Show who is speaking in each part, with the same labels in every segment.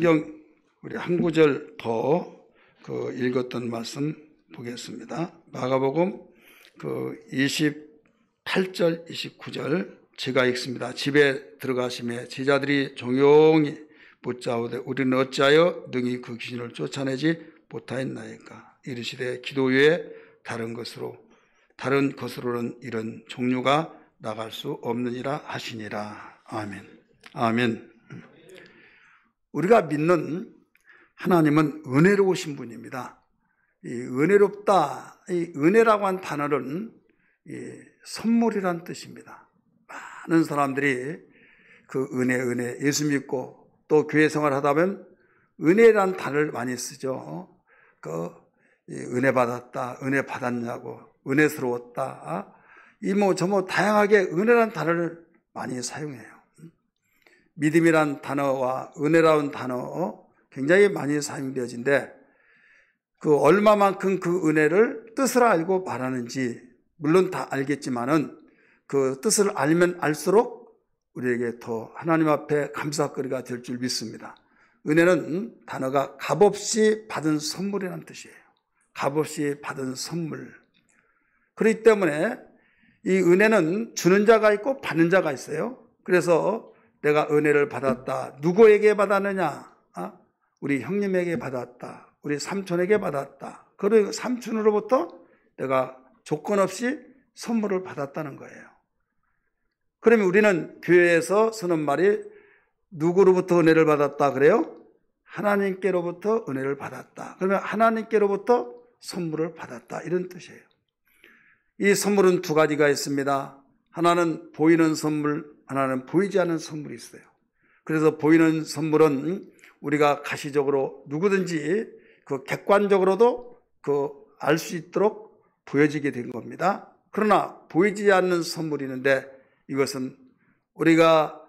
Speaker 1: 성경 우리 한 구절 더 읽었던 말씀 보겠습니다. 마가복음 28절 29절 제가 읽습니다. 집에 들어가심에 제자들이 조용히 묻자오되 우리는 어찌하여 능히 그 귀신을 쫓아내지 못하였나이까. 이르시되 기도 외에 다른 것으로는 이런 종류가 나갈 수 없느니라 하시니라. 아멘. 아멘. 우리가 믿는 하나님은 은혜로우신 분입니다. 이 은혜롭다, 이 은혜라고 한 단어는 선물이란 뜻입니다. 많은 사람들이 그 은혜, 예수 믿고 또 교회 생활하다 보면 은혜란 단어를 많이 쓰죠. 은혜 받았다, 은혜 받았냐고, 은혜스러웠다, 다양하게 은혜란 단어를 많이 사용해요. 믿음이란 단어와 은혜라는 단어 굉장히 많이 사용되어진데 얼마만큼 그 은혜를 뜻을 알고 말하는지 물론 다 알겠지만은 그 뜻을 알면 알수록 우리에게 더 하나님 앞에 감사거리가 될 줄 믿습니다. 은혜는 단어가 값없이 받은 선물이라는 뜻이에요. 값없이 받은 선물. 그렇기 때문에 이 은혜는 주는 자가 있고 받는 자가 있어요. 그래서 내가 은혜를 받았다. 누구에게 받았느냐? 우리 형님에게 받았다. 우리 삼촌에게 받았다. 그리고 삼촌으로부터 내가 조건 없이 선물을 받았다는 거예요. 그러면 우리는 교회에서 쓰는 말이 누구로부터 은혜를 받았다 그래요? 하나님께로부터 은혜를 받았다. 그러면 하나님께로부터 선물을 받았다. 이런 뜻이에요. 이 선물은 두 가지가 있습니다. 하나는 보이는 선물, 하나는 보이지 않는 선물이 있어요. 그래서 보이는 선물은 우리가 가시적으로 누구든지 객관적으로도 알 수 있도록 보여지게 된 겁니다. 그러나 보이지 않는 선물이 있는데 이것은 우리가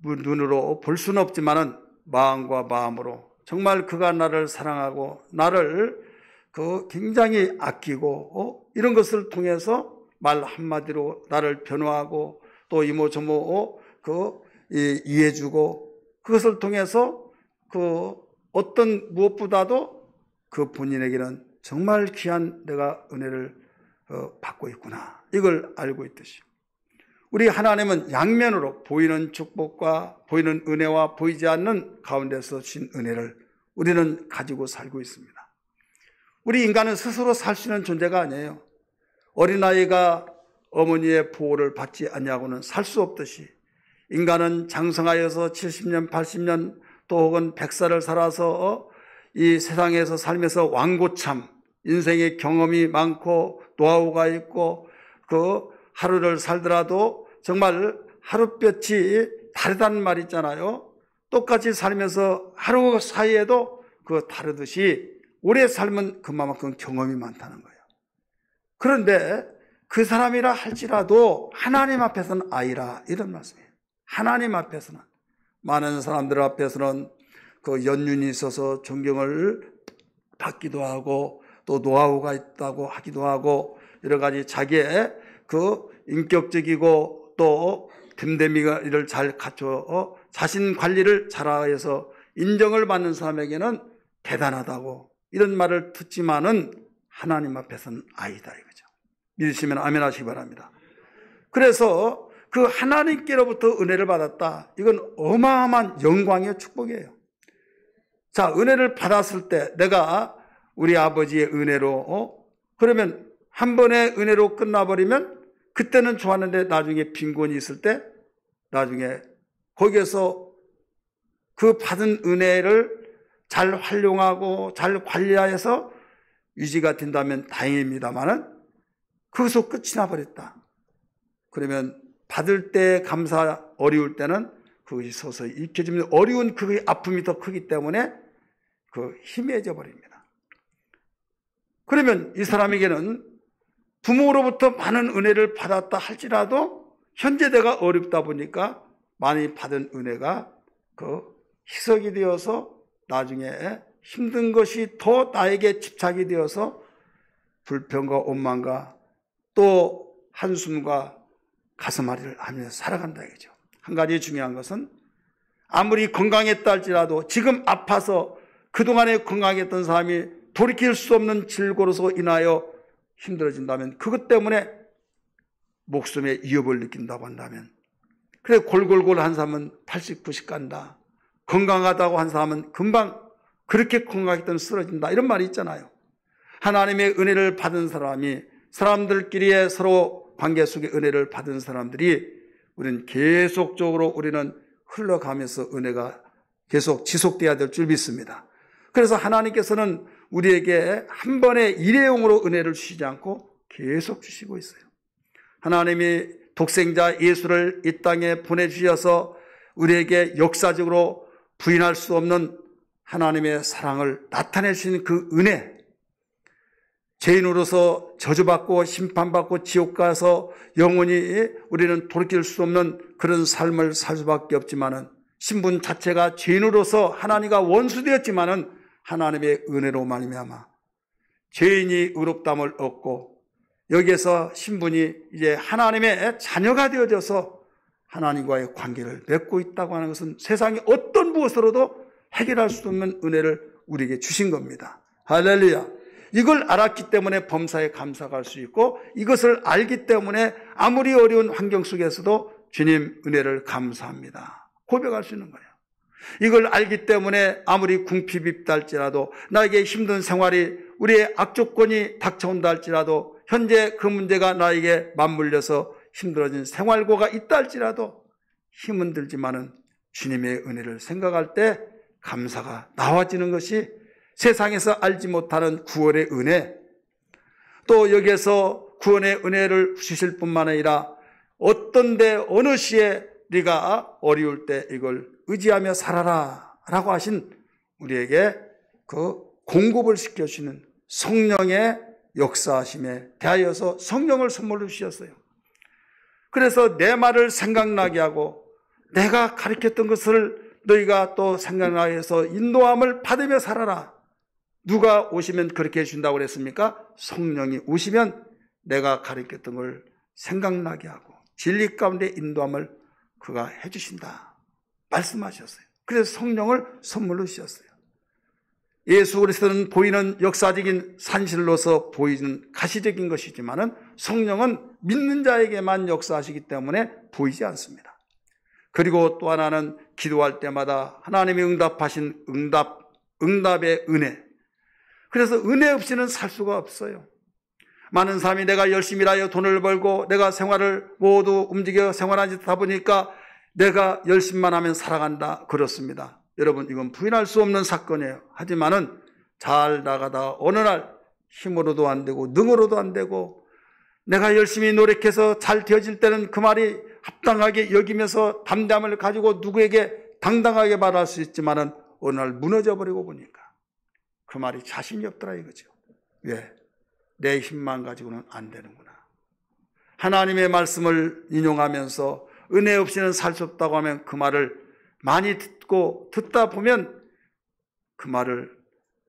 Speaker 1: 눈으로 볼 수는 없지만은 마음과 마음으로 정말 그가 나를 사랑하고 나를 굉장히 아끼고 이런 것을 통해서 말 한마디로 나를 변호하고 또 이모저모 이해해주고 그것을 통해서 어떤 무엇보다도 그 본인에게는 정말 귀한 내가 은혜를 받고 있구나. 이걸 알고 있듯이 우리 하나님은 양면으로 보이는 축복과 보이는 은혜와 보이지 않는 가운데서 주신 은혜를 우리는 가지고 살고 있습니다. 우리 인간은 스스로 살 수 있는 존재가 아니에요. 어린아이가 어머니의 보호를 받지 않냐고는 살 수 없듯이 인간은 장성하여서 70년, 80년 또 혹은 100살을 살아서 이 세상에서 살면서 완고참 인생의 경험이 많고 노하우가 있고 하루를 살더라도 정말 하룻볕이 다르다는 말 있잖아요. 똑같이 살면서 하루 사이에도 다르듯이 오래 살면 그만큼 경험이 많다는 거예요. 그런데 그 사람이라 할지라도 하나님 앞에서는 아이라 이런 말씀이에요. 하나님 앞에서는 많은 사람들 앞에서는 연륜이 있어서 존경을 받기도 하고 또 노하우가 있다고 하기도 하고 여러 가지 자기의 인격적이고 또 됨됨이를 잘 갖춰 자신 관리를 잘해서 인정을 받는 사람에게는 대단하다고 이런 말을 듣지만은 하나님 앞에서는 아이다 이거죠. 믿으시면 아멘 하시기 바랍니다. 그래서 그 하나님께로부터 은혜를 받았다. 이건 어마어마한 영광의 축복이에요. 자, 은혜를 받았을 때 내가 우리 아버지의 은혜로 그러면 한 번의 은혜로 끝나버리면 그때는 좋았는데 나중에 빈곤이 있을 때 나중에 거기에서 그 받은 은혜를 잘 활용하고 잘 관리하여서 유지가 된다면 다행입니다만은 거기서 끝이 나버렸다. 그러면 받을 때 감사 어려울 때는 그것이 서서히 익혀지면 어려운 그 아픔이 더 크기 때문에 희미해져 버립니다. 그러면 이 사람에게는 부모로부터 많은 은혜를 받았다 할지라도 현재 내가 어렵다 보니까 많이 받은 은혜가 희석이 되어서 나중에 힘든 것이 더 나에게 집착이 되어서 불평과 원망과 또 한숨과 가슴앓이를 하면서 살아간다 이거죠. 한 가지 중요한 것은 아무리 건강했다 할지라도 지금 아파서 그동안에 건강했던 사람이 돌이킬 수 없는 질고로서 인하여 힘들어진다면, 그것 때문에 목숨에 위협을 느낀다고 한다면, 그래 골골골 한 사람은 80, 90 간다. 건강하다고 한 사람은 금방 그렇게 건강했던 쓰러진다. 이런 말이 있잖아요. 하나님의 은혜를 받은 사람이, 사람들끼리의 서로 관계 속에 은혜를 받은 사람들이, 우리는 계속적으로 우리는 흘러가면서 은혜가 계속 지속돼야 될 줄 믿습니다. 그래서 하나님께서는 우리에게 한 번의 일회용으로 은혜를 주시지 않고 계속 주시고 있어요. 하나님이 독생자 예수를 이 땅에 보내주셔서 우리에게 역사적으로 부인할 수 없는 하나님의 사랑을 나타내시는 그 은혜, 죄인으로서 저주받고 심판받고 지옥 가서 영원히 우리는 돌이킬 수 없는 그런 삶을 살 수밖에 없지만은, 신분 자체가 죄인으로서 하나님과 원수되었지만은 하나님의 은혜로 말미암아 죄인이 의롭다함을 얻고, 여기에서 신분이 이제 하나님의 자녀가 되어져서 하나님과의 관계를 맺고 있다고 하는 것은 세상의 어떤 무엇으로도 해결할 수 없는 은혜를 우리에게 주신 겁니다. 할렐루야. 이걸 알았기 때문에 범사에 감사가 할 수 있고, 이것을 알기 때문에 아무리 어려운 환경 속에서도 주님 은혜를 감사합니다 고백할 수 있는 거예요. 이걸 알기 때문에 아무리 궁핍입다 할지라도, 나에게 힘든 생활이, 우리의 악조건이 닥쳐온다 할지라도, 현재 그 문제가 나에게 맞물려서 힘들어진 생활고가 있다 할지라도 힘은 들지만은 주님의 은혜를 생각할 때 감사가 나와지는 것이 세상에서 알지 못하는 구원의 은혜, 또 여기에서 구원의 은혜를 주실 뿐만 아니라 어떤 데 어느 시에 네가 어려울 때 이걸 의지하며 살아라 라고 하신 우리에게 그 공급을 시켜주시는 성령의 역사하심에 대하여서 성령을 선물로 주셨어요. 그래서 내 말을 생각나게 하고 내가 가르쳤던 것을 너희가 또 생각나게 해서 인도함을 받으며 살아라. 누가 오시면 그렇게 해준다고 그랬습니까? 성령이 오시면 내가 가르쳤던 걸 생각나게 하고 진리 가운데 인도함을 그가 해주신다 말씀하셨어요. 그래서 성령을 선물로 주셨어요. 예수 그리스도는 보이는 역사적인 산실로서 보이는 가시적인 것이지만은 성령은 믿는 자에게만 역사하시기 때문에 보이지 않습니다. 그리고 또 하나는 기도할 때마다 하나님이 응답하신 응답의 은혜. 그래서 은혜 없이는 살 수가 없어요. 많은 사람이 내가 열심히 일하여 돈을 벌고 내가 생활을 모두 움직여 생활하다 보니까 내가 열심만 하면 살아간다. 그렇습니다. 여러분, 이건 부인할 수 없는 사건이에요. 하지만은 잘 나가다 어느 날 힘으로도 안 되고 능으로도 안 되고 내가 열심히 노력해서 잘 되어질 때는 그 말이 합당하게 여기면서 담담을 가지고 누구에게 당당하게 말할 수 있지만은 어느 날 무너져 버리고 보니까 그 말이 자신이 없더라 이거죠. 왜? 내 힘만 가지고는 안 되는구나. 하나님의 말씀을 인용하면서 은혜 없이는 살 수 없다고 하면 그 말을 많이 듣다 보면 그 말을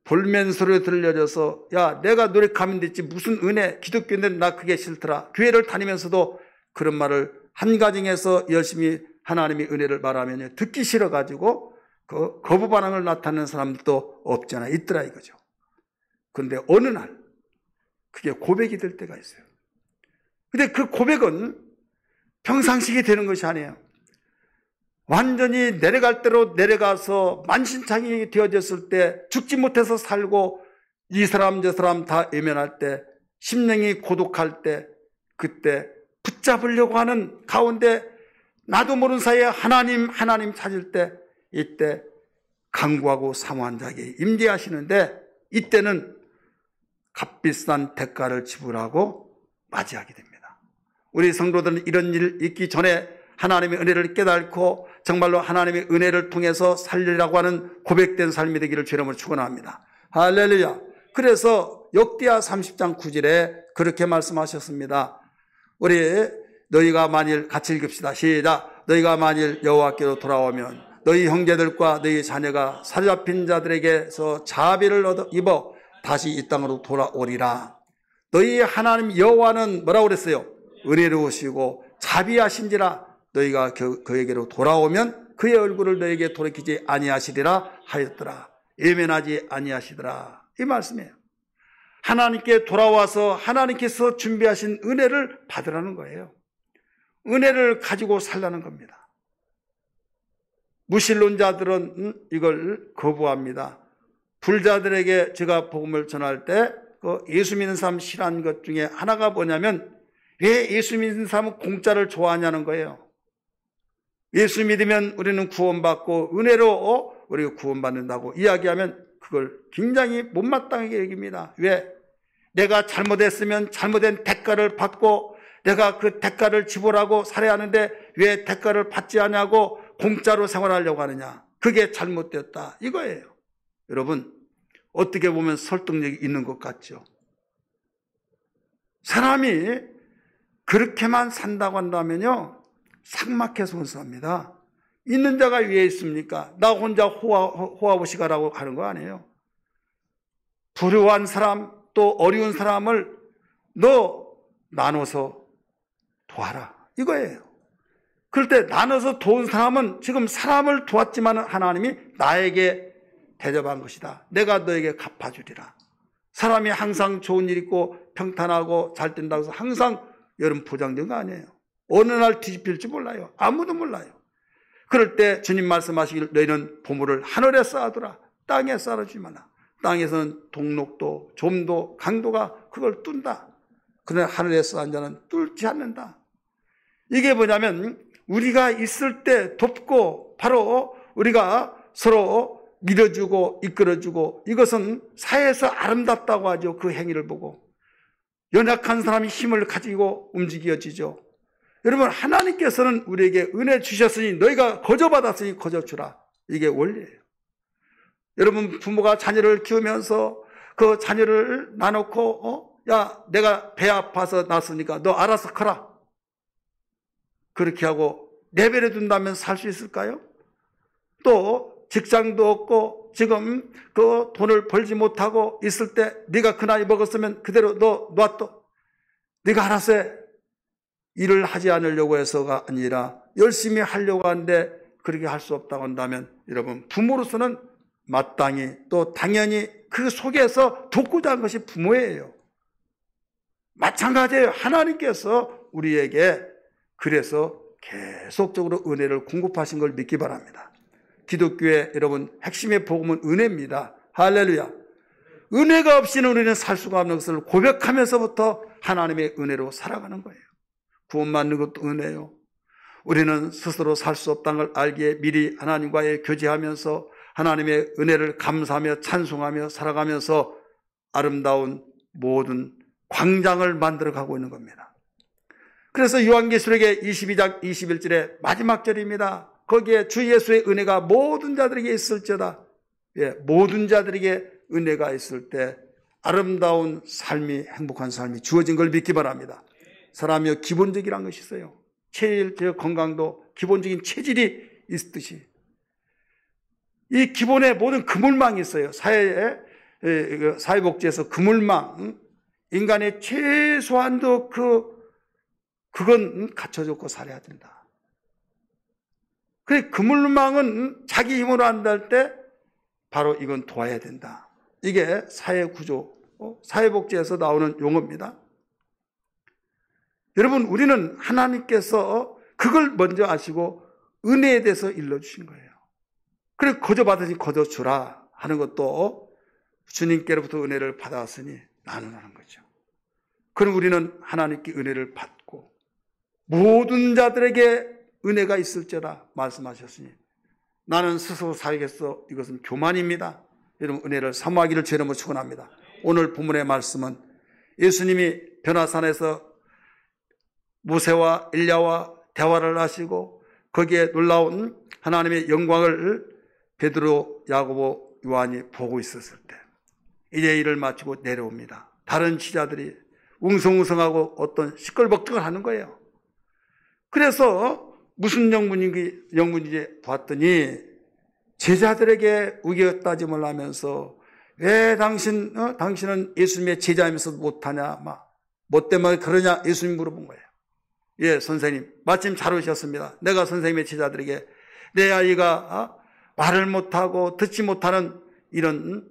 Speaker 1: 볼멘소리로 들려져서 야 내가 노력하면 됐지 무슨 은혜, 기독교인들 나 그게 싫더라. 교회를 다니면서도 그런 말을 한 가정에서 열심히 하나님의 은혜를 말하면 듣기 싫어가지고 그 거부 반응을 나타내는 사람들도 없잖아 있더라 이거죠. 그런데 어느 날 그게 고백이 될 때가 있어요. 근데 그 고백은 평상식이 되는 것이 아니에요. 완전히 내려갈 대로 내려가서 만신창이 되어졌을 때 죽지 못해서 살고 이 사람 저 사람 다 외면할 때 심령이 고독할 때 그때 붙잡으려고 하는 가운데 나도 모르는 사이에 하나님 찾을 때 이때 강구하고 사모한 자에게 임재하시는데 이때는 값비싼 대가를 지불하고 맞이하게 됩니다. 우리 성도들은 이런 일 있기 전에 하나님의 은혜를 깨닫고 정말로 하나님의 은혜를 통해서 살리라고 하는 고백된 삶이 되기를 주의 이름으로 축원합니다. 할렐루야. 그래서 역대하 30장 9절에 그렇게 말씀하셨습니다. 우리 너희가 만일 같이 읽읍시다. 시작. 너희가 만일 여호와께로 돌아오면 너희 형제들과 너희 자녀가 사로잡힌 자들에게서 자비를 얻어 입어 다시 이 땅으로 돌아오리라. 너희 하나님 여호와는 뭐라고 그랬어요? 은혜로우시고 자비하신지라. 너희가 그에게로 돌아오면 그의 얼굴을 너에게 돌이키지 아니하시리라 하였더라. 예면하지 아니하시더라. 이 말씀이에요. 하나님께 돌아와서 하나님께서 준비하신 은혜를 받으라는 거예요. 은혜를 가지고 살라는 겁니다. 무신론자들은 이걸 거부합니다. 불자들에게 제가 복음을 전할 때 예수 믿는 사람 싫어하는 것 중에 하나가 뭐냐면 왜 예수 믿는 사람은 공짜를 좋아하냐는 거예요. 예수 믿으면 우리는 구원받고 은혜로 우리가 구원받는다고 이야기하면 그걸 굉장히 못마땅하게 여깁니다. 왜? 내가 잘못했으면 잘못된 대가를 받고 내가 그 대가를 지불하고 살아야 하는데 왜 대가를 받지 않냐고 공짜로 생활하려고 하느냐. 그게 잘못되었다 이거예요. 여러분 어떻게 보면 설득력이 있는 것 같죠. 사람이 그렇게만 산다고 한다면요 삭막해서 혼수합니다. 있는 자가 위에 있습니까? 나 혼자 호화호시가라고 하는 거 아니에요. 불효한 사람 또 어려운 사람을 너 나눠서 도와라 이거예요. 그럴 때 나눠서 도운 사람은 지금 사람을 도왔지만 하나님이 나에게 대접한 것이다. 내가 너에게 갚아주리라. 사람이 항상 좋은 일 있고 평탄하고 잘 된다고 해서 항상 여러분 보장된 거 아니에요. 어느 날 뒤집힐지 몰라요. 아무도 몰라요. 그럴 때 주님 말씀하시길 너희는 보물을 하늘에 쌓아두라. 땅에 쌓아주지 마라. 땅에서는 동록도 좀도 강도가 그걸 뚫는다. 그러나 하늘에 쌓은 자는 뚫지 않는다. 이게 뭐냐면 우리가 있을 때 돕고 바로 우리가 서로 밀어주고 이끌어주고 이것은 사회에서 아름답다고 하죠. 그 행위를 보고 연약한 사람이 힘을 가지고 움직여지죠. 여러분 하나님께서는 우리에게 은혜 주셨으니 너희가 거저받았으니 거저주라. 이게 원리예요. 여러분 부모가 자녀를 키우면서 그 자녀를 놔놓고 야 내가 배 아파서 낳았으니까 너 알아서 커라. 그렇게 하고 내버려 둔다면 살 수 있을까요? 또 직장도 없고 지금 그 돈을 벌지 못하고 있을 때 네가 그 나이 먹었으면 그대로 너 놔둬. 네가 알아서 해. 일을 하지 않으려고 해서가 아니라 열심히 하려고 하는데 그렇게 할 수 없다고 한다면 여러분 부모로서는 마땅히 또 당연히 그 속에서 돕고자 한 것이 부모예요. 마찬가지예요. 하나님께서 우리에게 그래서 계속적으로 은혜를 공급하신 걸 믿기 바랍니다. 기독교의 여러분 핵심의 복음은 은혜입니다. 할렐루야. 은혜가 없이는 우리는 살 수가 없는 것을 고백하면서부터 하나님의 은혜로 살아가는 거예요. 구원받는 것도 은혜요. 우리는 스스로 살 수 없다는 걸 알기에 미리 하나님과의 교제하면서 하나님의 은혜를 감사하며 찬송하며 살아가면서 아름다운 모든 광장을 만들어가고 있는 겁니다. 그래서 요한계시록의 22장 21절의 마지막 절입니다. 거기에 주 예수의 은혜가 모든 자들에게 있을지어다. 모든 자들에게 은혜가 있을 때 아름다운 삶이 행복한 삶이 주어진 걸 믿기 바랍니다. 사람이 기본적이라는 것이 있어요. 체질, 건강도 기본적인 체질이 있듯이 이 기본에 모든 그물망이 있어요. 사회복지에서 그물망, 인간의 최소한도 그건 갖춰줬고 살아야 된다. 그 그물망은 자기 힘으로 한다 할 때 바로 이건 도와야 된다. 이게 사회구조, 사회복지에서 나오는 용어입니다. 여러분 우리는 하나님께서 그걸 먼저 아시고 은혜에 대해서 일러주신 거예요. 그래 거저 받으니 거저 주라 하는 것도 주님께로부터 은혜를 받았으니 나누라는 거죠. 그럼 우리는 하나님께 은혜를 받고 모든 자들에게 은혜가 있을지어다 말씀하셨으니 나는 스스로 살겠어. 이것은 교만입니다. 여러분 은혜를 사모하기를 제 이름으로 축원합니다. 오늘 본문의 말씀은 예수님이 변화산에서 모세와 엘리야와 대화를 하시고 거기에 놀라운 하나님의 영광을 베드로, 야고보, 요한이 보고 있었을 때 이제 일을 마치고 내려옵니다. 다른 지자들이 웅성웅성하고 어떤 시끌벅적을 하는 거예요. 그래서 무슨 영문인지 봤더니 제자들에게 우겨 따짐을 하면서 왜 당신은 예수님의 제자이면서도 못하냐, 뭐 때문에 그러냐 예수님 물어본 거예요. 예, 선생님 마침 잘 오셨습니다. 내가 선생님의 제자들에게 내 아이가 말을 못하고 듣지 못하는 이런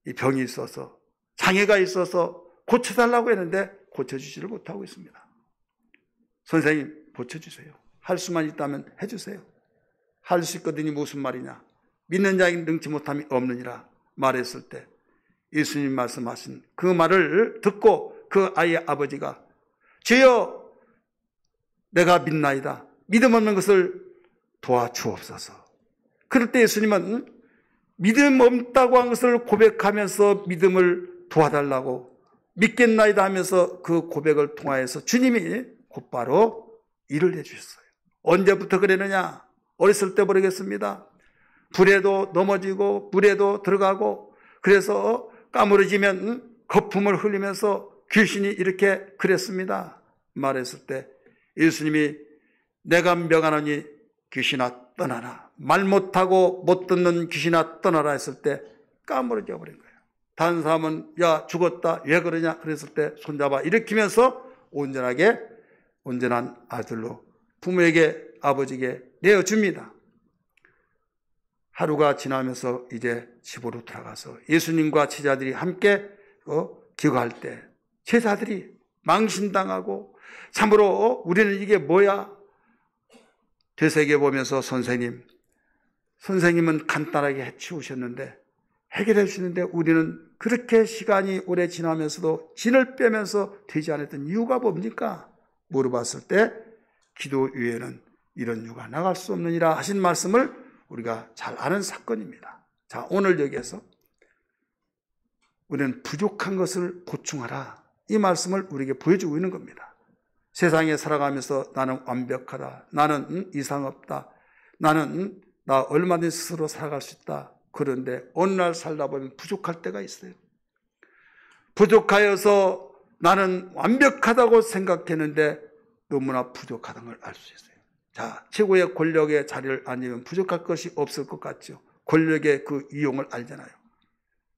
Speaker 1: 이 병이 있어서, 장애가 있어서 고쳐달라고 했는데 고쳐주지를 못하고 있습니다. 선생님, 고쳐주세요. 할 수만 있다면 해주세요. 할 수 있거든이 무슨 말이냐? 믿는 자에게 능치 못함이 없느니라 말했을 때 예수님 말씀하신 그 말을 듣고 그 아이의 아버지가 주여 내가 믿나이다. 믿음 없는 것을 도와주옵소서. 그럴 때 예수님은 믿음 없다고 한 것을 고백하면서 믿음을 도와달라고 믿겠나이다 하면서 그 고백을 통하여서 주님이 곧바로 일을 해주셨어요. 언제부터 그랬느냐? 어렸을 때 모르겠습니다. 불에도 넘어지고 물에도 들어가고 그래서 까무러지면 거품을 흘리면서 귀신이 이렇게 그랬습니다. 말했을 때 예수님이 내가 명하노니 귀신아 떠나라. 말 못하고 못 듣는 귀신아 떠나라 했을 때 까무러져 버린 거예요. 다른 사람은 야 죽었다 왜 그러냐 그랬을 때 손잡아 일으키면서 온전한 아들로 부모에게 아버지에게 내어줍니다. 하루가 지나면서 이제 집으로 돌아가서 예수님과 제자들이 함께 기거할 때 제자들이 망신당하고 참으로 우리는 이게 뭐야? 되새겨보면서 선생님은 간단하게 해치우셨는데 해결해 주시는데 우리는 그렇게 시간이 오래 지나면서도 진을 빼면서 되지 않았던 이유가 뭡니까? 물어봤을 때 기도 위에는 이런 이유가 나갈 수 없느니라 하신 말씀을 우리가 잘 아는 사건입니다. 자, 오늘 여기에서 우리는 부족한 것을 보충하라. 이 말씀을 우리에게 보여주고 있는 겁니다. 세상에 살아가면서 나는 완벽하다. 나는 이상 없다. 나 얼마든지 스스로 살아갈 수 있다. 그런데 어느 날 살다 보면 부족할 때가 있어요. 부족하여서 나는 완벽하다고 생각했는데 너무나 부족하다는 걸 알 수 있어요. 자, 최고의 권력의 자리를 앉으면 부족할 것이 없을 것 같죠. 권력의 그 이용을 알잖아요.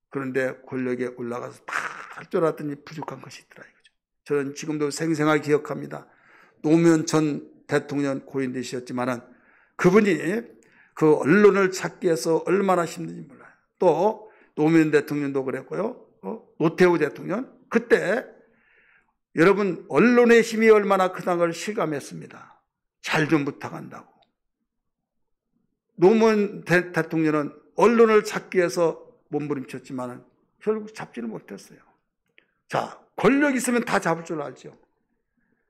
Speaker 1: 그런데 권력에 올라가서 다 할 줄 알았더니 부족한 것이 있더라 이거죠. 저는 지금도 생생하게 기억합니다. 노무현 전 대통령 고인되셨지만은 그분이 그 언론을 찾기 위해서 얼마나 힘든지 몰라요. 또 노무현 대통령도 그랬고요. 노태우 대통령 그때 여러분 언론의 힘이 얼마나 크다는 걸 실감했습니다. 잘 좀 부탁한다고. 노무현 대통령은 언론을 찾기 위해서 몸부림쳤지만 결국 잡지는 못했어요. 자, 권력 있으면 다 잡을 줄 알죠.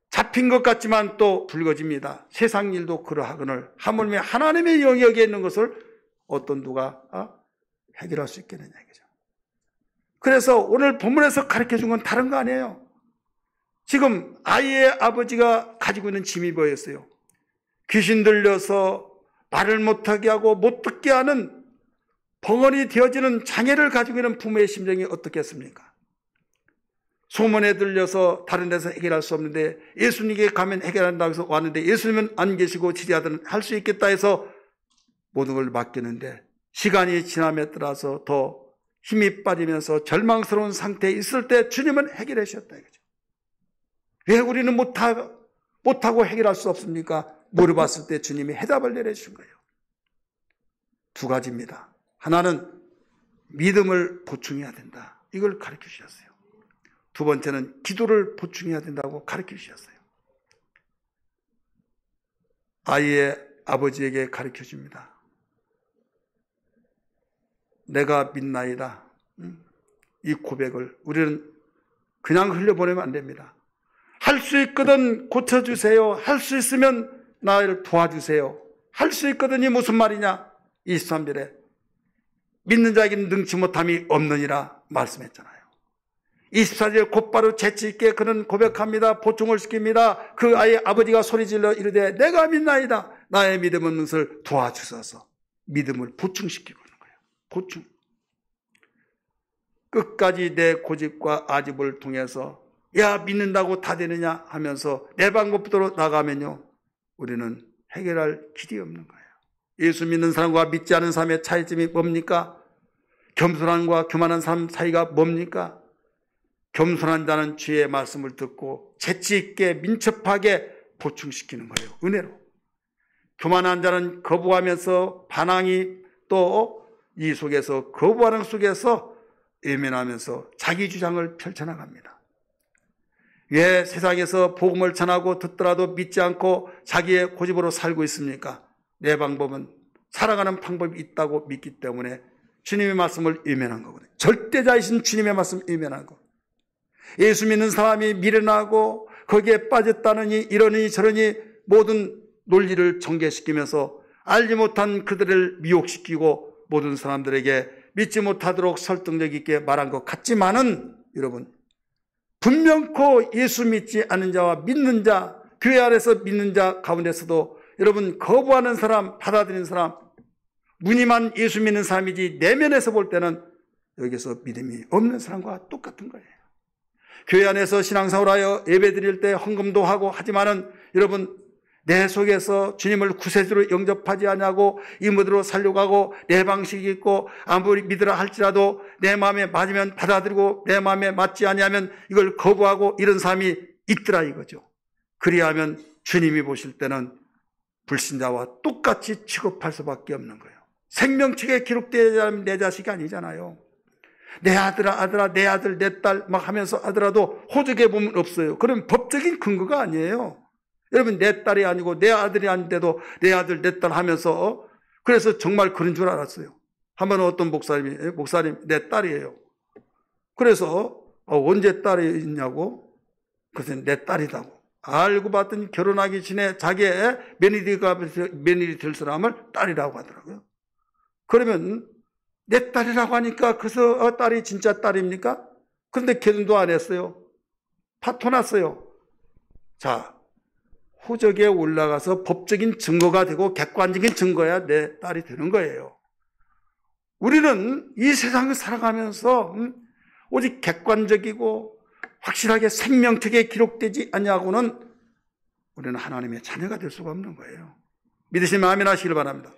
Speaker 1: 잡힌 것 같지만 또 불거집니다. 세상 일도 그러하거늘 하물며 하나님의 영역에 있는 것을 어떤 누가 해결할 수 있겠느냐 이거죠. 그래서 오늘 본문에서 가르쳐 준 건 다른 거 아니에요. 지금 아이의 아버지가 가지고 있는 짐이 뭐였어요? 귀신 들려서 말을 못하게 하고 못 듣게 하는 벙어리 되어지는 장애를 가지고 있는 부모의 심정이 어떻겠습니까? 소문에 들려서 다른 데서 해결할 수 없는데 예수님에게 가면 해결한다고 해서 왔는데 예수님은 안 계시고 지지하들은 할 수 있겠다 해서 모든 걸 맡기는데 시간이 지남에 따라서 더 힘이 빠지면서 절망스러운 상태에 있을 때 주님은 해결해 주셨다 이거죠. 왜 우리는 못하고 해결할 수 없습니까? 물어봤을 때 주님이 해답을 내려주신 거예요. 두 가지입니다. 하나는 믿음을 보충해야 된다. 이걸 가르쳐 주셨어요. 두 번째는 기도를 보충해야 된다고 가르쳐 주셨어요. 아이의 아버지에게 가르쳐 줍니다. 내가 믿나이다. 이 고백을 우리는 그냥 흘려보내면 안 됩니다. 할 수 있거든 고쳐주세요. 할 수 있으면 나를 도와주세요. 할 수 있거든이 무슨 말이냐? 23절에 믿는 자에게는 능치 못함이 없느니라 말씀했잖아요. 24절 곧바로 재치있게 그는 고백합니다. 보충을 시킵니다. 그 아이의 아버지가 소리질러 이르되 내가 믿나이다. 나의 믿음 없는 것을 도와주소서. 믿음을 보충시키고 있는 거예요. 보충. 끝까지 내 고집과 아집을 통해서 야 믿는다고 다 되느냐 하면서 내 방법대로 나가면요 우리는 해결할 길이 없는 거예요. 예수 믿는 사람과 믿지 않은 사람의 차이점이 뭡니까? 겸손함과 교만한 사람 사이가 뭡니까? 겸손한 자는 주의 말씀을 듣고 재치 있게 민첩하게 보충시키는 거예요. 은혜로. 교만한 자는 거부하면서 반항이 또 이 속에서 거부하는 속에서 외면하면서 자기 주장을 펼쳐나갑니다. 왜 세상에서 복음을 전하고 듣더라도 믿지 않고 자기의 고집으로 살고 있습니까? 내 방법은 살아가는 방법이 있다고 믿기 때문에 주님의 말씀을 외면한 거거든요. 절대자이신 주님의 말씀 외면한 거. 예수 믿는 사람이 미련하고 거기에 빠졌다느니 이러니 저러니 모든 논리를 전개시키면서 알지 못한 그들을 미혹시키고 모든 사람들에게 믿지 못하도록 설득력 있게 말한 것 같지만은 여러분, 분명코 예수 믿지 않는 자와 믿는 자, 교회 안에서 믿는 자 가운데서도 여러분 거부하는 사람, 받아들이는 사람, 무늬만 예수 믿는 사람이지 내면에서 볼 때는 여기서 믿음이 없는 사람과 똑같은 거예요. 교회 안에서 신앙생활하여 예배 드릴 때 헌금도 하고 하지만은 여러분 내 속에서 주님을 구세주로 영접하지 않냐고 이모드로 살려고 하고 내 방식이 있고 아무리 믿으라 할지라도 내 마음에 맞으면 받아들이고 내 마음에 맞지 않으면 이걸 거부하고 이런 사람이 있더라 이거죠. 그리하면 주님이 보실 때는 불신자와 똑같이 취급할 수밖에 없는 거예요. 생명책에 기록되어야 하는 내 자식이 아니잖아요. 내 아들아 내 아들 내 딸 막 하면서 하더라도 호적에 보면 없어요. 그럼 법적인 근거가 아니에요. 여러분 내 딸이 아니고 내 아들이 아닌데도 내 아들 내 딸 하면서 그래서 정말 그런 줄 알았어요. 한번 어떤 목사님 내 딸이에요. 그래서 언제 딸이 있냐고 그래서 내 딸이다고 알고 봤더니 결혼하기 전에 자기의 며느리 될 사람을 딸이라고 하더라고요. 그러면 내 딸이라고 하니까 그래서 딸이 진짜 딸입니까? 그런데 결혼도 안 했어요. 파토났어요. 자, 호적에 올라가서 법적인 증거가 되고 객관적인 증거야 내 딸이 되는 거예요. 우리는 이 세상을 살아가면서 오직 객관적이고 확실하게 생명책에 기록되지 않냐고는 우리는 하나님의 자녀가 될 수가 없는 거예요. 믿으시면 아멘 하시길 바랍니다.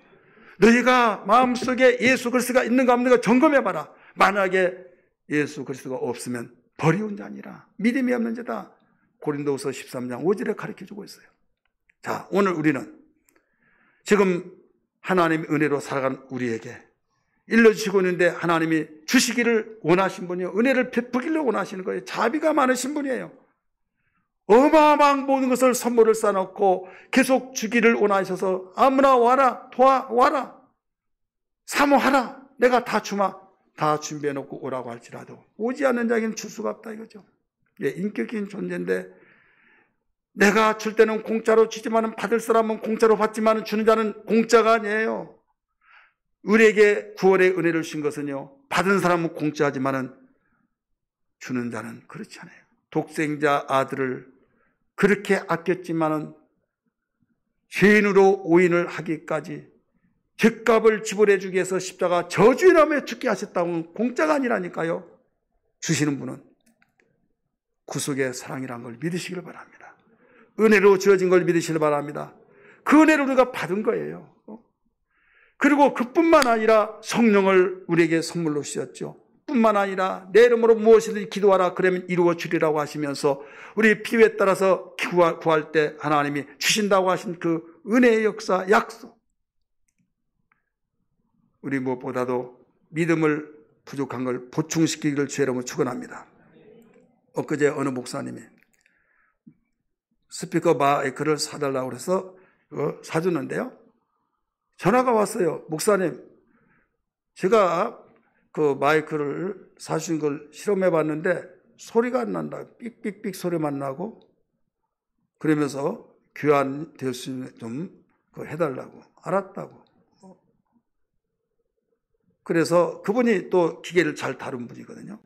Speaker 1: 너희가 마음속에 예수 그리스도가 있는가 없는가 점검해봐라. 만약에 예수 그리스도가 없으면 버리운 자니라. 믿음이 없는 자다. 고린도후서 13장 5절에 가르쳐주고 있어요. 자, 오늘 우리는 지금 하나님의 은혜로 살아가는 우리에게 일러주시고 있는데 하나님이 주시기를 원하신 분이요. 은혜를 베푸기를 원하시는 거예요. 자비가 많으신 분이에요. 어마어마한 모든 것을 선물을 쌓아놓고 계속 주기를 원하셔서 아무나 와라, 와라, 사모하라, 내가 다 주마, 다 준비해놓고 오라고 할지라도 오지 않는 자에게는 줄 수가 없다 이거죠. 예, 인격적인 존재인데 내가 줄 때는 공짜로 주지만은 받을 사람은 공짜로 받지만은 주는 자는 공짜가 아니에요. 우리에게 구원의 은혜를 주신 것은요, 받은 사람은 공짜하지만은 주는 자는 그렇지 않아요. 독생자 아들을 그렇게 아꼈지만은 죄인으로 오인을 하기까지 죗값을 지불해 주기 위해서 십자가 저주인함에 죽게 하셨다고 공짜가 아니라니까요. 주시는 분은 구속의 사랑이라는 걸 믿으시길 바랍니다. 은혜로 주어진 걸 믿으시길 바랍니다. 그 은혜를 우리가 받은 거예요. 그리고 그뿐만 아니라 성령을 우리에게 선물로 주셨죠. 뿐만 아니라 내 이름으로 무엇이든지 기도하라 그러면 이루어 주리라고 하시면서 우리 필요에 따라서 구할 때 하나님이 주신다고 하신 그 은혜의 역사, 약속. 우리 무엇보다도 믿음을 부족한 걸 보충시키기를 주의 이름으로 축원합니다. 엊그제 어느 목사님이 스피커 마이크를 사달라고 해서 사주는데요. 전화가 왔어요. 목사님, 제가 그 마이크를 사주신 걸 실험해 봤는데 소리가 안 난다. 삑삑삑 소리만 나고 그러면서 교환될 수 있는 좀 해달라고. 알았다고. 그래서 그분이 또 기계를 잘 다룬 분이거든요.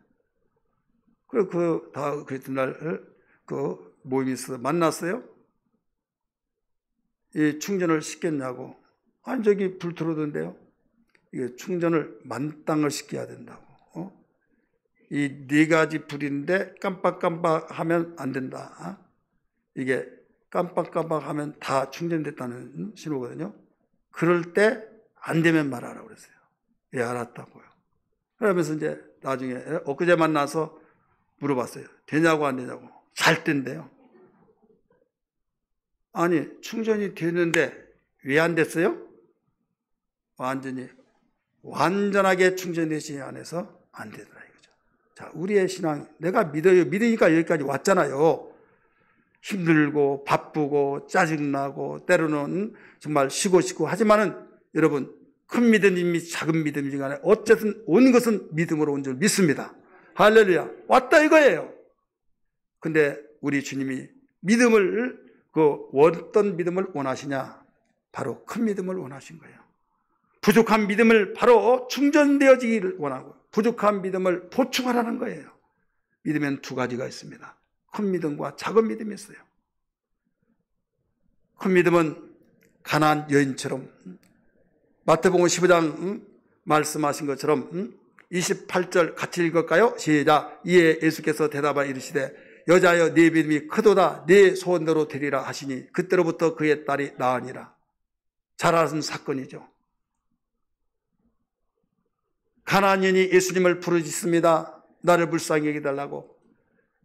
Speaker 1: 그리고 그랬던 날 그 모임이 있어서 만났어요. 이 충전을 시켰냐고. 아니 저기 불 들어오던데요. 이게 충전을 만땅을 시켜야 된다고. 이 네 가지 불인데 깜빡깜빡하면 안 된다. 이게 깜빡깜빡하면 다 충전됐다는 신호거든요. 그럴 때 안 되면 말하라고 그랬어요. 예, 알았다고요. 그러면서 이제 나중에 엊그제 만나서 물어봤어요. 되냐고 안 되냐고. 잘 된대요. 아니 충전이 되는데 왜 안 됐어요? 완전하게 충전되지 않아서 안 되더라 이거죠. 자, 우리의 신앙, 내가 믿어요. 믿으니까 여기까지 왔잖아요. 힘들고 바쁘고 짜증나고 때로는 정말 쉬고 싶고 하지만은 여러분, 큰 믿음이 작은 믿음이 간에 어쨌든 온 것은 믿음으로 온 줄 믿습니다. 할렐루야. 왔다 이거예요. 근데 우리 주님이 믿음을, 어떤 믿음을 원하시냐? 바로 큰 믿음을 원하신 거예요. 부족한 믿음을 바로 충전되어지기를 원하고 부족한 믿음을 보충하라는 거예요. 믿으면 두 가지가 있습니다. 큰 믿음과 작은 믿음이 있어요. 큰 믿음은 가나안 여인처럼 마태복음 15장 말씀하신 것처럼 28절 같이 읽을까요? 시작. 이에 예수께서 대답하여 이르시되 여자여 네 믿음이 크도다 네 소원대로 되리라 하시니 그때로부터 그의 딸이 나으니라. 잘 아는 사건이죠. 가나안 여인이 예수님을 부르짖습니다. 나를 불쌍히 여기달라고.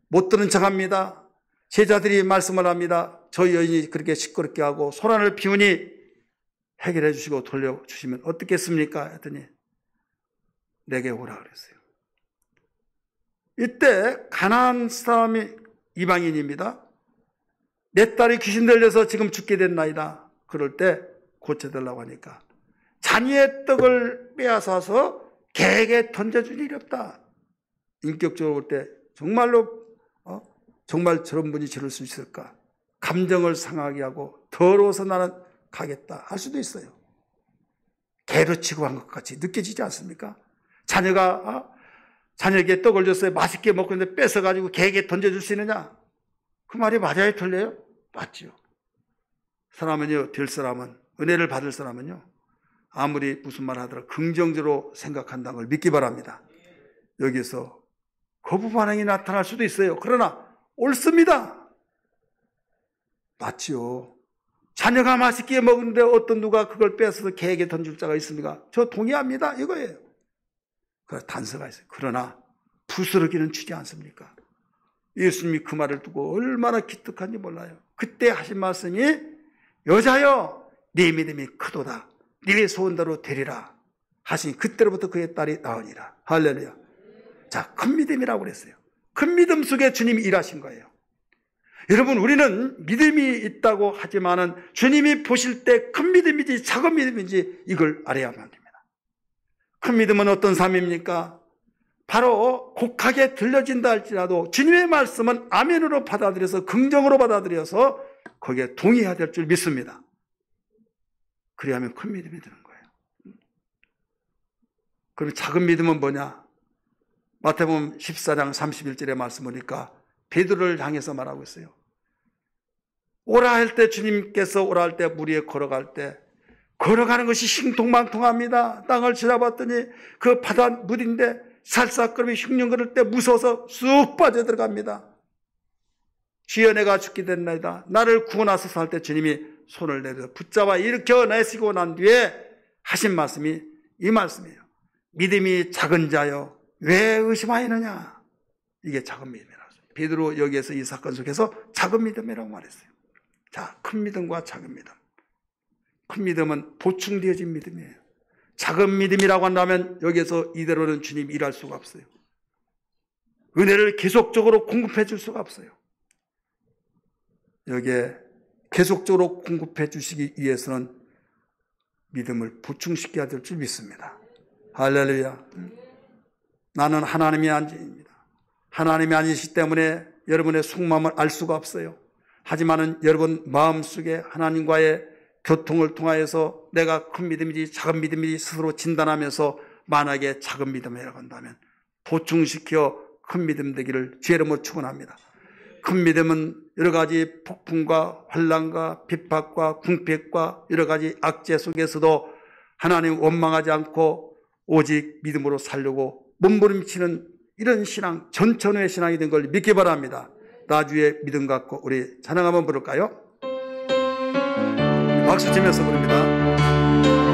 Speaker 1: 못 들은 척합니다. 제자들이 말씀을 합니다. 저 여인이 그렇게 시끄럽게 하고 소란을 피우니 해결해 주시고 돌려주시면 어떻겠습니까? 했더니 내게 오라 그랬어요. 이때 가나안 사람이 이방인입니다. 내 딸이 귀신 들려서 지금 죽게 됐나이다. 그럴 때 고쳐달라고 하니까 자녀의 떡을 빼앗아서 개에게 던져줄 일이 없다. 인격적으로 볼 때 정말로 정말 저런 분이 저럴 수 있을까? 감정을 상하게 하고 더러워서 나는 가겠다 할 수도 있어요. 개로 치고 한 것 같이 느껴지지 않습니까? 자녀에게 떡을 줬어요. 맛있게 먹고 있는데 뺏어가지고 개에게 던져줄 수 있느냐? 그 말이 맞아요? 틀려요? 맞죠. 사람은요, 될 사람은, 은혜를 받을 사람은요, 아무리 무슨 말 하더라도 긍정적으로 생각한다는 걸 믿기 바랍니다. 여기서 거부 반응이 나타날 수도 있어요. 그러나 옳습니다. 맞지요. 자녀가 맛있게 먹는데 어떤 누가 그걸 뺏어서 개에게 던질 자가 있습니까? 저 동의합니다. 이거예요. 그 단서가 있어요. 그러나 부스러기는 치지 않습니까? 예수님이 그 말을 두고 얼마나 기특한지 몰라요. 그때 하신 말씀이 여자여 네 믿음이 크도다. 네 소원대로 되리라 하시니 그때로부터 그의 딸이 나으니라. 할렐루야. 자, 큰 믿음이라고 그랬어요. 큰 믿음 속에 주님이 일하신 거예요. 여러분, 우리는 믿음이 있다고 하지만은 주님이 보실 때 큰 믿음인지 작은 믿음인지 이걸 알아야만 됩니다. 큰 믿음은 어떤 삶입니까? 바로 곡하게 들려진다 할지라도 주님의 말씀은 아멘으로 받아들여서 긍정으로 받아들여서 거기에 동의해야 될 줄 믿습니다. 그래야만 큰 믿음이 되는 거예요. 그럼 작은 믿음은 뭐냐? 마태복음 14장 31절의 말씀 보니까 베드로를 향해서 말하고 있어요. 오라 할 때 주님께서 오라 할 때 물 위에 걸어갈 때 걸어가는 것이 신통망통합니다. 땅을 지나봤더니 그 바다 물인데 살사거름이 흉년 걸을 때 무서워서 쑥 빠져들어갑니다. 주여 내가 죽게 됐나이다. 나를 구원하소서 할 때 주님이 손을 내려 붙잡아 일으켜내시고 난 뒤에 하신 말씀이 이 말씀이에요. 믿음이 작은 자여 왜 의심하였느냐. 이게 작은 믿음이라고 했어요. 베드로 여기에서 이 사건 속에서 작은 믿음이라고 말했어요. 자, 큰 믿음과 작은 믿음. 큰 믿음은 보충되어진 믿음이에요. 작은 믿음이라고 한다면 여기에서 이대로는 주님 일할 수가 없어요. 은혜를 계속적으로 공급해 줄 수가 없어요. 여기에 계속적으로 공급해 주시기 위해서는 믿음을 보충시켜야 될 줄 믿습니다. 할렐루야. 나는 하나님이 아닙니다. 하나님이 아니시기 때문에 여러분의 속마음을 알 수가 없어요. 하지만은 여러분 마음속에 하나님과의 교통을 통하여서 내가 큰 믿음이지 작은 믿음이지 스스로 진단하면서 만약에 작은 믿음이라고 한다면 보충시켜 큰 믿음 되기를 주의 이름으로 축원합니다. 큰 믿음은 여러 가지 폭풍과 환난과 핍박과 궁핍과 여러 가지 악재 속에서도 하나님 원망하지 않고 오직 믿음으로 살려고 몸부림치는 이런 신앙, 전천후의 신앙이 된 걸 믿기 바랍니다. 나주의 믿음 갖고 우리 찬양 한번 부를까요? 박수 치면서 부릅니다.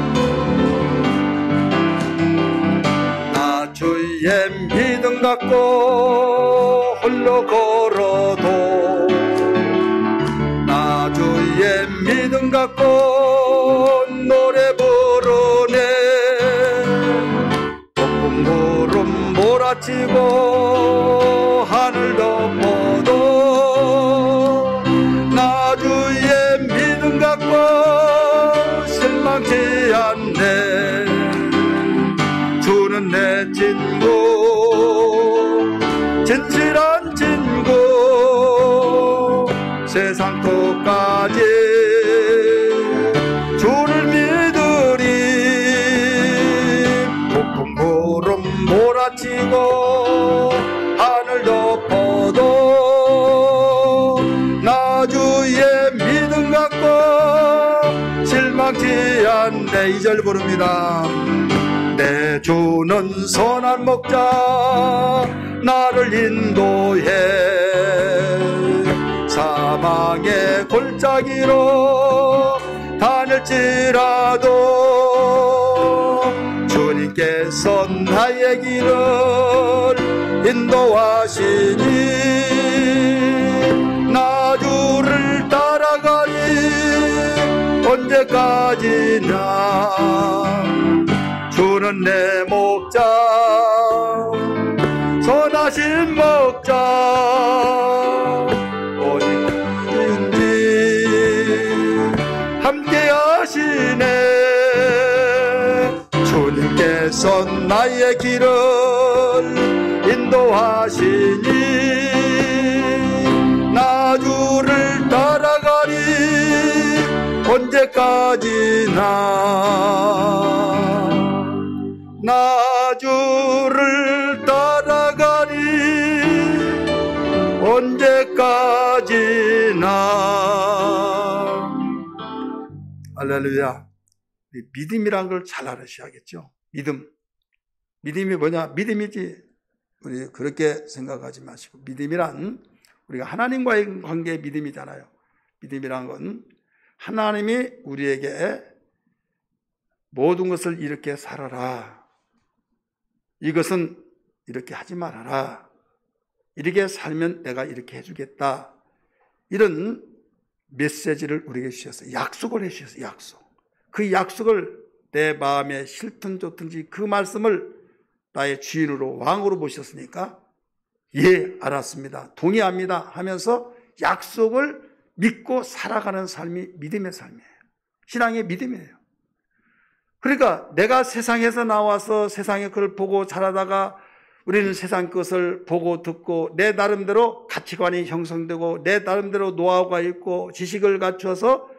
Speaker 1: 나주의 믿음 갖고 홀로 걸어도 나주의 믿음 갖고 몰아치고 하늘 덮어도 나 주의 믿음 갖고 실망치 않네. 주는 내 친구, 진실한 친구, 세상 끝까지 주를 믿으리. 폭풍 구름 몰아치고 하늘 덮어도 나 주의 믿음 갖고 실망치 않네. 2절 부릅니다. 내 주는 선한 목자 나를 인도해 사망의 골짜기로 다닐지라도 주님께서 나의 길을 인도하시니 나 주를 따라가리. 언제까지나 주는 내 목자 선하신 목자 어디든지 함께 하시네. 주님께서 나의 길을 인도하시니 나 주를 따라가리. 언제까지나 나 주를 따라가리. 언제까지나. 할렐루야. 믿음이란 걸 잘 알으셔야겠죠. 믿음이 뭐냐? 믿음이지. 우리 그렇게 생각하지 마시고, 믿음이란 우리가 하나님과의 관계의 믿음이잖아요. 믿음이란 건 하나님이 우리에게 모든 것을 이렇게 살아라, 이것은 이렇게 하지 말아라, 이렇게 살면 내가 이렇게 해주겠다, 이런 메시지를 우리에게 주셨어요. 약속을 해주셨어요. 약속. 그 약속을 내 마음에 싫든 좋든지 그 말씀을 나의 주인으로 왕으로 모셨으니까 예, 알았습니다, 동의합니다 하면서 약속을 믿고 살아가는 삶이 믿음의 삶이에요. 신앙의 믿음이에요. 그러니까 내가 세상에서 나와서 세상의 것을 보고 자라다가 우리는 세상 것을 보고 듣고 내 나름대로 가치관이 형성되고 내 나름대로 노하우가 있고 지식을 갖춰서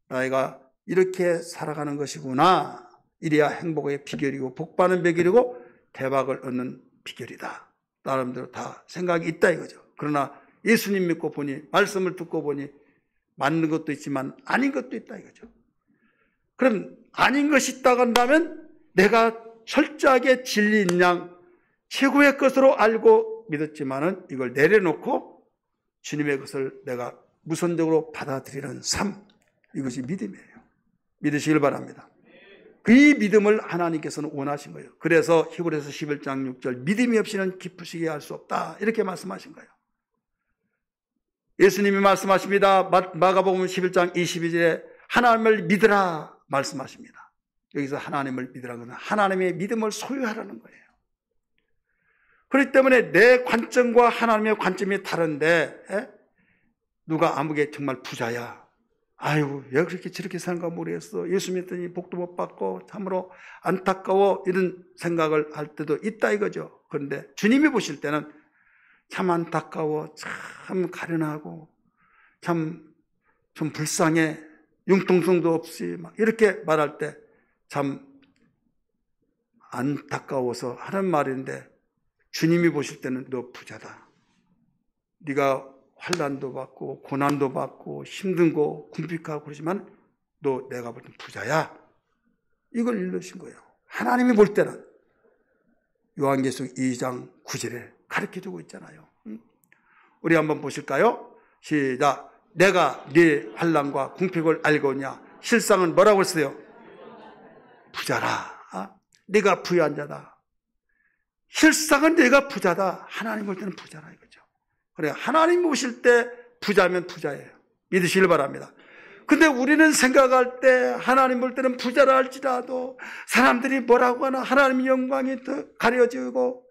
Speaker 1: 나이가 이렇게 살아가는 것이구나, 이래야 행복의 비결이고 복받는 비결이고 대박을 얻는 비결이다, 나름대로 다 생각이 있다 이거죠. 그러나 예수님 믿고 보니, 말씀을 듣고 보니 맞는 것도 있지만 아닌 것도 있다 이거죠. 그럼 아닌 것이 있다고 한다면 내가 철저하게 진리인 양 최고의 것으로 알고 믿었지만은 이걸 내려놓고 주님의 것을 내가 우선적으로 받아들이는 삶, 이것이 믿음이에요. 믿으시길 바랍니다. 그 믿음을 하나님께서는 원하신 거예요. 그래서 히브리서 11장 6절 믿음이 없이는 기쁘시게 할 수 없다, 이렇게 말씀하신 거예요. 예수님이 말씀하십니다. 마가복음 11장 22절에 하나님을 믿으라 말씀하십니다. 여기서 하나님을 믿으라는 것은 하나님의 믿음을 소유하라는 거예요. 그렇기 때문에 내 관점과 하나님의 관점이 다른데 누가 아무게 정말 부자야, 아이고 왜 그렇게 저렇게 사는가 모르겠어, 예수 믿더니 복도 못 받고 참으로 안타까워, 이런 생각을 할 때도 있다 이거죠. 그런데 주님이 보실 때는 참 안타까워, 참 가련하고 참 좀 불쌍해, 융통성도 없이 막 이렇게 말할 때 참 안타까워서 하는 말인데, 주님이 보실 때는 너 부자다, 네가 환난도 받고 고난도 받고 힘든 거 궁핍하고 그러지만 너 내가 볼 땐 부자야, 이걸 일러신 거예요. 하나님이 볼 때는 요한계시록 2장 9절에 가르쳐주고 있잖아요. 우리 한번 보실까요? 시작. 내가 네 환난과 궁핍을 알거냐. 실상은 뭐라고 했어요? 부자라. 네가 부유한 자다. 실상은 내가 부자다. 하나님 볼 때는 부자라 이거죠. 그래, 하나님 보실 때 부자면 부자예요. 믿으시길 바랍니다. 근데 우리는 생각할 때 하나님 볼 때는 부자라 할지라도 사람들이 뭐라고 하나 하나님의 영광이 더 가려지고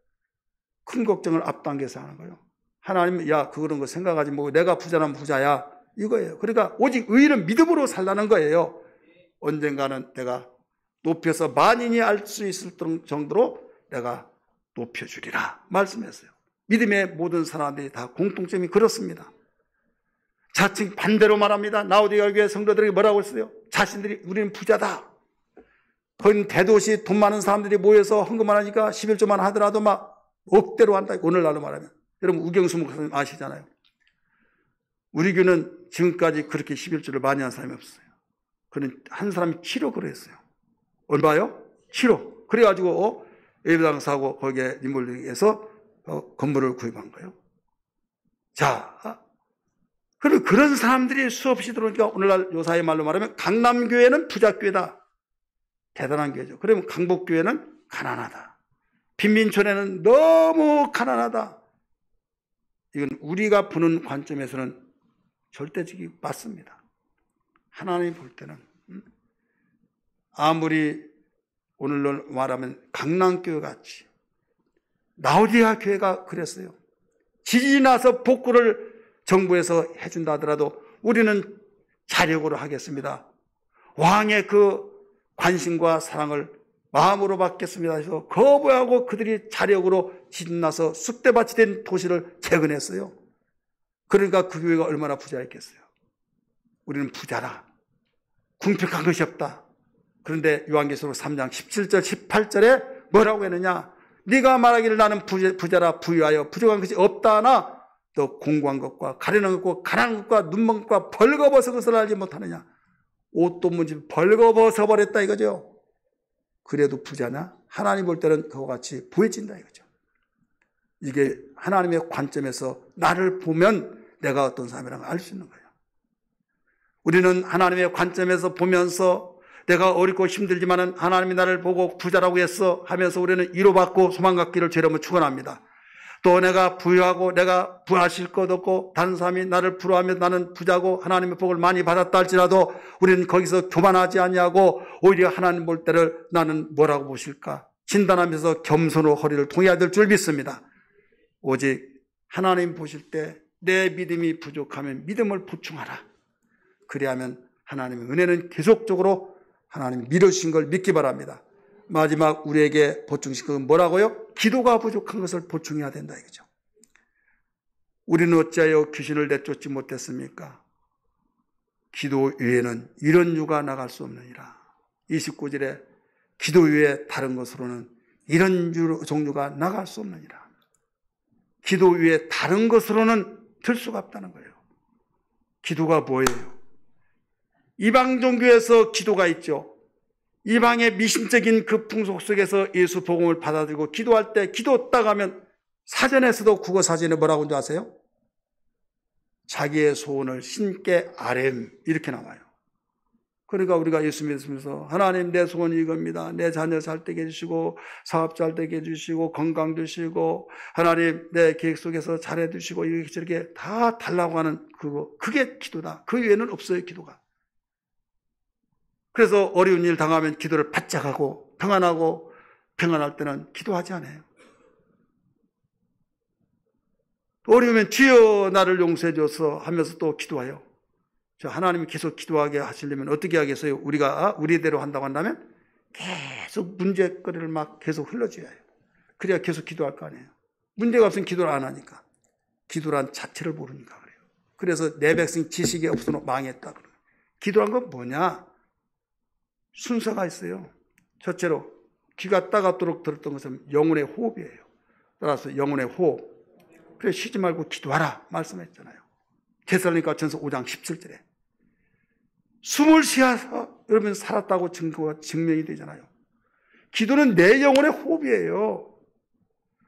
Speaker 1: 큰 걱정을 앞당겨서 하는 거예요. 하나님은 야 그런 거 생각하지 말고 내가 부자라면 부자야 이거예요. 그러니까 오직 의인은 믿음으로 살라는 거예요. 언젠가는 내가 높여서 만인이 알 수 있을 정도로 내가 높여주리라 말씀했어요. 믿음의 모든 사람들이 다 공통점이 그렇습니다. 자칭 반대로 말합니다. 라오디게아 교회 성도들에게 뭐라고 했어요? 자신들이 우리는 부자다. 거긴 대도시 돈 많은 사람들이 모여서 헌금을 하니까 11조만 하더라도 막 억대로 한다. 오늘날로 말하면. 여러분 우경수 목사님 아시잖아요. 우리 교회는 지금까지 그렇게 11조를 많이 한 사람이 없어요. 그는 한 사람이 7억으로 했어요. 얼마요? 7억. 그래가지고 예배당 사고 거기에 리몰링해서 건물을 구입한 거예요. 자, 그리고 그런 사람들이 수없이 들어오니까 오늘날 요사의 말로 말하면 강남교회는 부자교회다. 대단한 교회죠. 그러면 강북교회는 가난하다. 빈민촌에는 너무 가난하다. 이건 우리가 보는 관점에서는 절대적이 맞습니다. 하나님이 볼 때는 아무리 오늘날 말하면 강남교회 같이 라오디게아 교회가 그랬어요. 지진이 나서 복구를 정부에서 해준다 하더라도 우리는 자력으로 하겠습니다. 왕의 그 관심과 사랑을 마음으로 받겠습니다 해서 거부하고 그들이 자력으로 지진 나서 쑥대밭이 된 도시를 재건했어요. 그러니까 그 교회가 얼마나 부자였겠어요. 우리는 부자라. 궁핍한 것이 없다. 그런데 요한계시록 3장 17절 18절에 뭐라고 했느냐. 네가 말하기를 나는 부자라 부유하여 부족한 것이 없다 하나 또 공고한 것과 가련한 것과 가난한 것과 눈먼 것과 벌거벗은 것을 알지 못하느냐. 옷도 문지 벌거벗어 버렸다 이거죠. 그래도 부자냐? 하나님 볼 때는 그와 같이 보여진다 이거죠. 이게 하나님의 관점에서 나를 보면 내가 어떤 사람이라는 걸 알 수 있는 거예요. 우리는 하나님의 관점에서 보면서 내가 어렵고 힘들지만은 하나님이 나를 보고 부자라고 했어 하면서 우리는 위로받고 소망 갖기를 죄로만 축원합니다. 또 내가 부유하고 내가 부하실 것 없고 다른 사람이 나를 부러워하며 나는 부자고 하나님의 복을 많이 받았다 할지라도 우리는 거기서 교만하지 아니하고 오히려 하나님 볼 때를 나는 뭐라고 보실까 진단하면서 겸손으로 허리를 동여야 될 줄 믿습니다. 오직 하나님 보실 때 내 믿음이 부족하면 믿음을 보충하라. 그리하면 하나님의 은혜는 계속적으로 하나님 밀어주신 걸 믿기 바랍니다. 마지막 우리에게 보충시킨 건 뭐라고요? 기도가 부족한 것을 보충해야 된다 이거죠. 우리는 어찌하여 귀신을 내쫓지 못했습니까? 기도 외에는 이런 유가 나갈 수 없느니라. 29절에 기도 외에 다른 것으로는 이런 종류가 나갈 수 없느니라. 기도 외에 다른 것으로는 될 수가 없다는 거예요. 기도가 뭐예요? 이방 종교에서 기도가 있죠. 이방의 미신적인 그 풍속 속에서 예수 복음을 받아들이고 기도할 때 기도 딱 하면 사전에서도 국어 사전에 뭐라고 하는지 아세요? 자기의 소원을 신께 아렘 이렇게 나와요. 그러니까 우리가 예수 믿으면서 하나님 내 소원이 이겁니다. 내 자녀 잘 되게 해주시고 사업 잘 되게 해주시고 건강 주시고 하나님 내 계획 속에서 잘해 주시고 이렇게 저렇게 다 달라고 하는 그게 기도다. 그 외에는 없어요 기도가. 그래서 어려운 일 당하면 기도를 바짝 하고 평안할 때는 기도하지 않아요. 어려우면 주여 나를 용서해 줘서 하면서 또 기도해요. 하나님이 계속 기도하게 하시려면 어떻게 하겠어요? 우리가 우리대로 한다고 한다면 계속 문제거리를 막 계속 흘러줘야 해요. 그래야 계속 기도할 거 아니에요. 문제가 없으면 기도를 안 하니까. 기도란 자체를 모르니까 그래요. 그래서 내 백성 지식이 없어서 망했다 그래요. 기도란 건 뭐냐? 순서가 있어요. 첫째로 귀가 따갑도록 들었던 것은 영혼의 호흡이에요. 따라서 영혼의 호흡. 그래 쉬지 말고 기도하라 말씀했잖아요. 데살로니가전서 5장 17절에 숨을 쉬어서 여러분 살았다고 증명이 되잖아요. 기도는 내 영혼의 호흡이에요.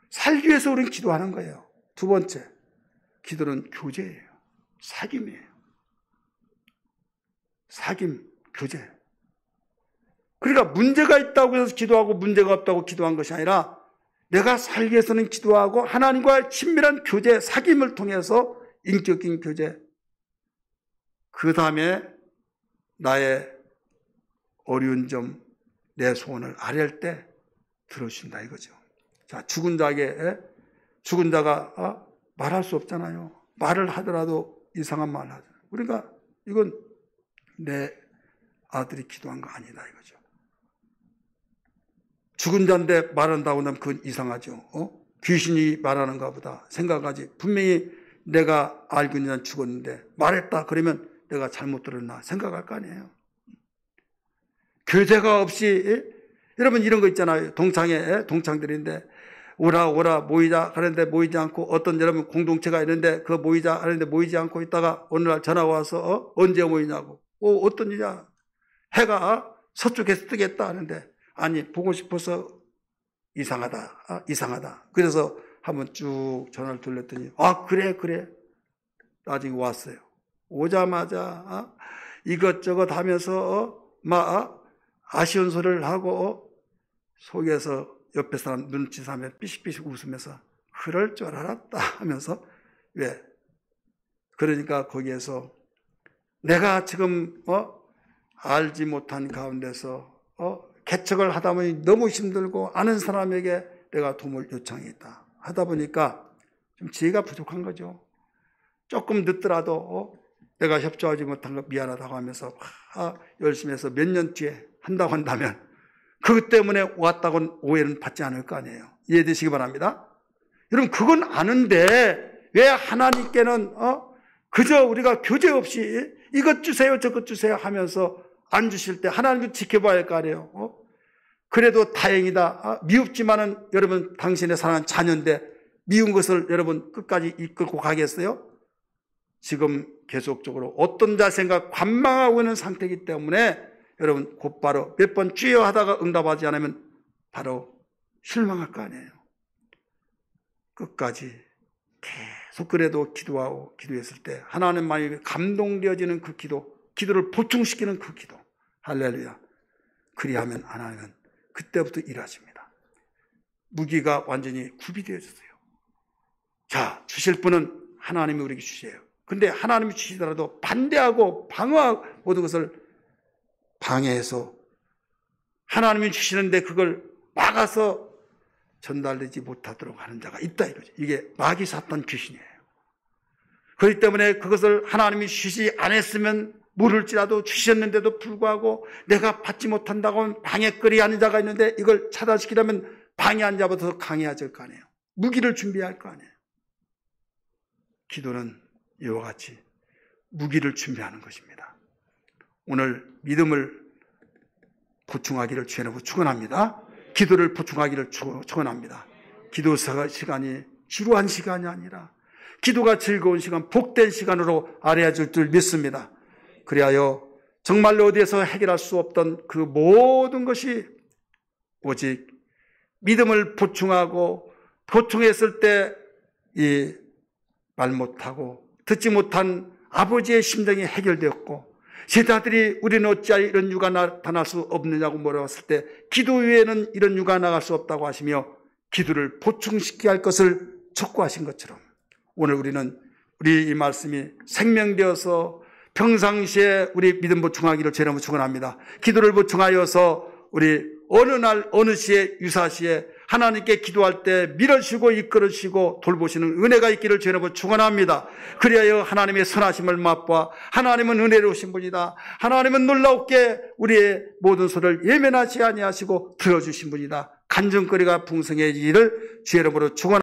Speaker 1: 살기 위해서 우리는 기도하는 거예요. 두 번째, 기도는 교제예요. 사귐이에요. 사귐, 교제. 그러니까 문제가 있다고 해서 기도하고 문제가 없다고 기도한 것이 아니라 내가 살기 위해서는 기도하고 하나님과의 친밀한 교제, 사귐을 통해서 인격적인 교제. 그 다음에 나의 어려운 점, 내 소원을 아뢰할 때 들어주신다 이거죠. 자, 죽은 자에게 죽은 자가 말할 수 없잖아요. 말을 하더라도 이상한 말을 하잖아요. 그러니까 이건 내 아들이 기도한 거 아니다 이거죠. 죽은 자인데 말한다고 하면 그건 이상하죠. 귀신이 말하는가 보다 생각하지. 분명히 내가 알고 있는 한 죽었는데 말했다 그러면 내가 잘못 들었나 생각할 거 아니에요. 교제가 없이 여러분 이런 거 있잖아요. 동창들인데 오라 모이자 하는데 모이지 않고 어떤 여러분 공동체가 있는데 그 모이자 하는데 모이지 않고 있다가 어느 날 전화가 와서 언제 모이냐고 어떤 일이야 해가 서쪽에서 뜨겠다 하는데 아니 보고 싶어서 이상하다 그래서 한번 쭉 전화를 돌렸더니 그래 나중에 왔어요. 오자마자 이것저것 하면서 막 아쉬운 소리를 하고 속에서 옆에 사람 눈치사면 삐식삐식 웃으면서 그럴 줄 알았다 하면서 왜? 그러니까 거기에서 내가 지금 알지 못한 가운데서 개척을 하다 보니 너무 힘들고 아는 사람에게 내가 도움을 요청했다 하다 보니까 좀 지혜가 부족한 거죠. 조금 늦더라도 내가 협조하지 못한 거 미안하다고 하면서 열심히 해서 몇 년 뒤에 한다고 한다면 그것 때문에 왔다고는 오해는 받지 않을 거 아니에요. 이해되시기 바랍니다. 여러분 그건 아는데 왜 하나님께는 그저 우리가 교제 없이 이것 주세요 저것 주세요 하면서 안 주실 때 하나님도 지켜봐야 할 거 아니에요. 그래도 다행이다. 미흡지만은 여러분 당신의 사랑하는 자녀인데 미운 것을 여러분 끝까지 이끌고 가겠어요? 지금 계속적으로 어떤 자세가 관망하고 있는 상태이기 때문에 여러분 곧바로 몇 번 주여 하다가 응답하지 않으면 바로 실망할 거 아니에요. 끝까지 계속 그래도 기도했을 때 하나님 마음이 감동되어지는 그 기도를 보충시키는 그 기도. 할렐루야. 그리하면 하나님은 그때부터 일하십니다. 무기가 완전히 구비되어졌어요. 자, 주실 분은 하나님이 우리에게 주세요. 근데 하나님이 주시더라도 반대하고 방어하고 모든 것을 방해해서 하나님이 주시는데 그걸 막아서 전달되지 못하도록 하는 자가 있다 이거죠. 이게 마귀 사탄 귀신이에요. 그렇기 때문에 그것을 하나님이 주시지 않았으면 모를지라도 주셨는데도 불구하고 내가 받지 못한다고 방해거리 하는 자가 있는데 이걸 차단시키려면 방해한 자보다 더 강해질 거 아니에요. 무기를 준비할 거 아니에요. 기도는 이와 같이 무기를 준비하는 것입니다. 오늘 믿음을 보충하기를 주님으로 축원합니다. 기도를 보충하기를 축원합니다. 기도 시간이 지루한 시간이 아니라 기도가 즐거운 시간, 복된 시간으로 알아줄 줄 믿습니다. 그리하여 정말로 어디에서 해결할 수 없던 그 모든 것이 오직 믿음을 보충했을 때 이 말 못하고 듣지 못한 아버지의 심정이 해결되었고 제자들이 우리는 어찌하여 이런 유가 나타날 수 없느냐고 물어봤을 때 기도 외에는 이런 유가 나갈 수 없다고 하시며 기도를 보충시켜야 할 것을 촉구하신 것처럼 오늘 우리는 우리 이 말씀이 생명되어서 평상시에 우리 믿음 보충하기를 제이름으로 축원합니다. 기도를 보충하여서 우리 어느 날 어느 시에 유사시에 하나님께 기도할 때 밀어주시고 이끌어주시고 돌보시는 은혜가 있기를 제이름으로 축원합니다. 그리하여 하나님의 선하심을 맛보아 하나님은 은혜로우신 분이다. 하나님은 놀라웠게 우리의 모든 소리를 예면하지 아니하시고 들어주신 분이다. 간증거리가 풍성해지기를 제이름으로 축원합니다.